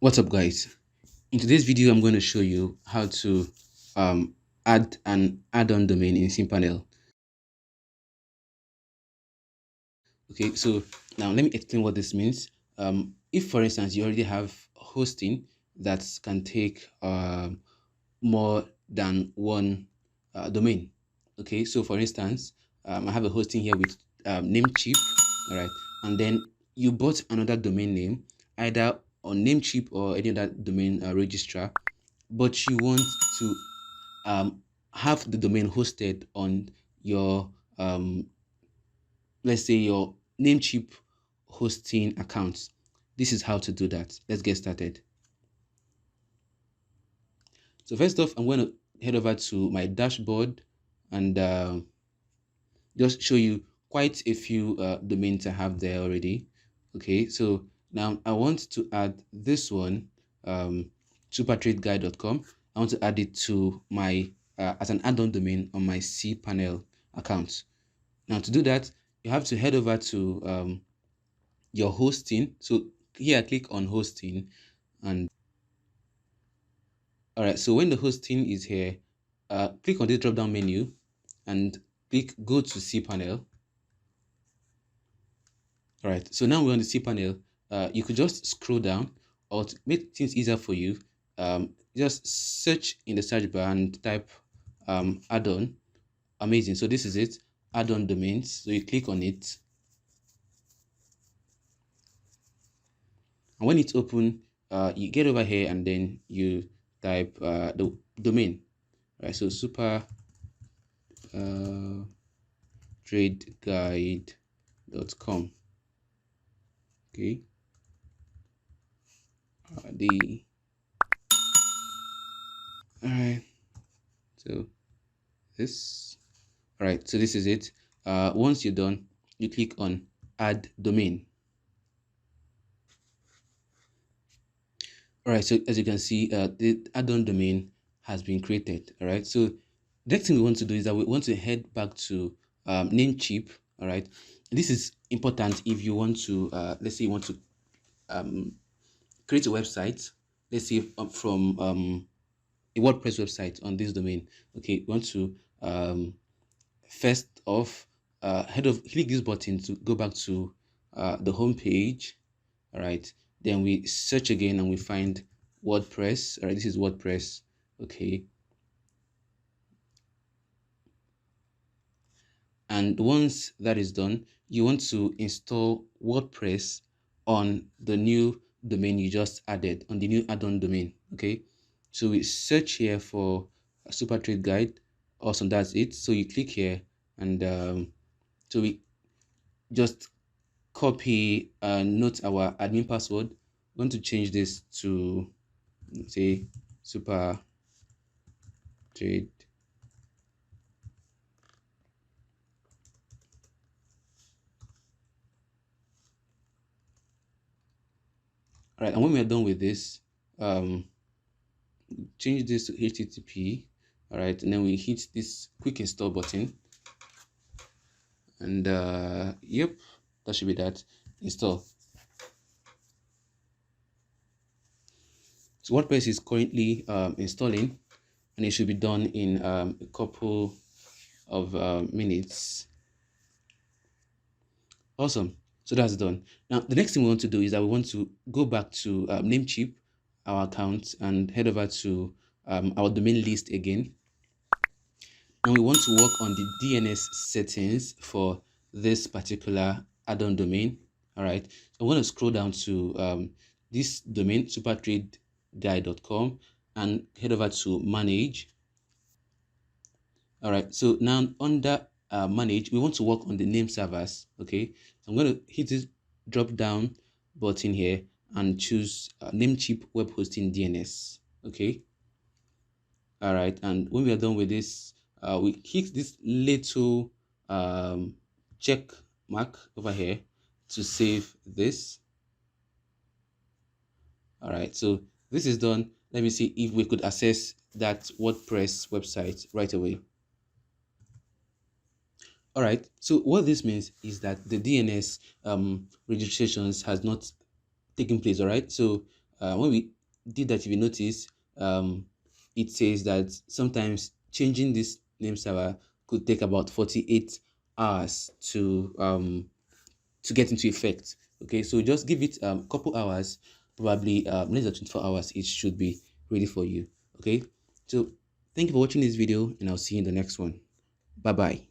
What's up, guys? In today's video, I'm going to show you how to add an add-on domain in Cpanel. Okay, so now let me explain what this means. If, for instance, you already have hosting that can take more than one domain. Okay, so for instance, I have a hosting here with Namecheap, all right, and then you bought another domain name either on Namecheap or any other domain registrar, but you want to have the domain hosted on your let's say your Namecheap hosting account. This is how to do that. Let's get started. So first off, I'm going to head over to my dashboard and just show you quite a few domains I have there already. Okay, so now I want to add this one, supertradeguide.com. I want to add it to my as an add-on domain on my Cpanel account. Now to do that, you have to head over to your hosting. So here, click on hosting, and all right. So when the hosting is here, click on the drop-down menu and click go to Cpanel. All right, so now we're on the Cpanel. You could just scroll down, or to make things easier for you, just search in the search bar and type add-on. Amazing. So this is it, add-on domains. So you click on it, and when it's open, you get over here and then you type the domain. All right, so super tradeguide.com. Okay, the all right, so this all right, so this is it. Once you're done, you click on add domain. All right, so as you can see, the add-on domain has been created. All right, so the next thing we want to do is that we want to head back to Namecheap. All right, this is important if you want to let's say you want to create a website, let's say from a WordPress website on this domain. Okay, we want to first off click this button to go back to the home page. All right, then we search again and we find WordPress. All right, this is WordPress. Okay, and once that is done, you want to install WordPress on the new domain you just added, on the new add-on domain. Okay, so we search here for a super trade guide. Awesome, that's it. So you click here, and so we just copy note our admin password. I'm going to change this to say super trade. All right, and when we're done with this, change this to HTTP. All right, and then we hit this quick install button, and yep, that should be that. Install. So WordPress is currently installing, and it should be done in a couple of minutes. Awesome. So that's done. Now, the next thing we want to do is that we want to go back to Namecheap, our account, and head over to our domain list again. And we want to work on the DNS settings for this particular add-on domain. All right. So I want to scroll down to this domain, supertradeguide.com, and head over to manage. All right, so now under manage, we want to work on the name servers. Okay, so I'm going to hit this drop down button here and choose Namecheap web hosting DNS. Okay, all right, and when we are done with this, we hit this little check mark over here to save this. All right, so this is done. Let me see if we could access that WordPress website right away. All right, so what this means is that the DNS registrations has not taken place. All right, so When we did that, if you notice, it says that sometimes changing this name server could take about 48 hours to get into effect. Okay, so just give it a couple hours, probably less than 24 hours, it should be ready for you. Okay, so thank you for watching this video, and I'll see you in the next one. Bye bye.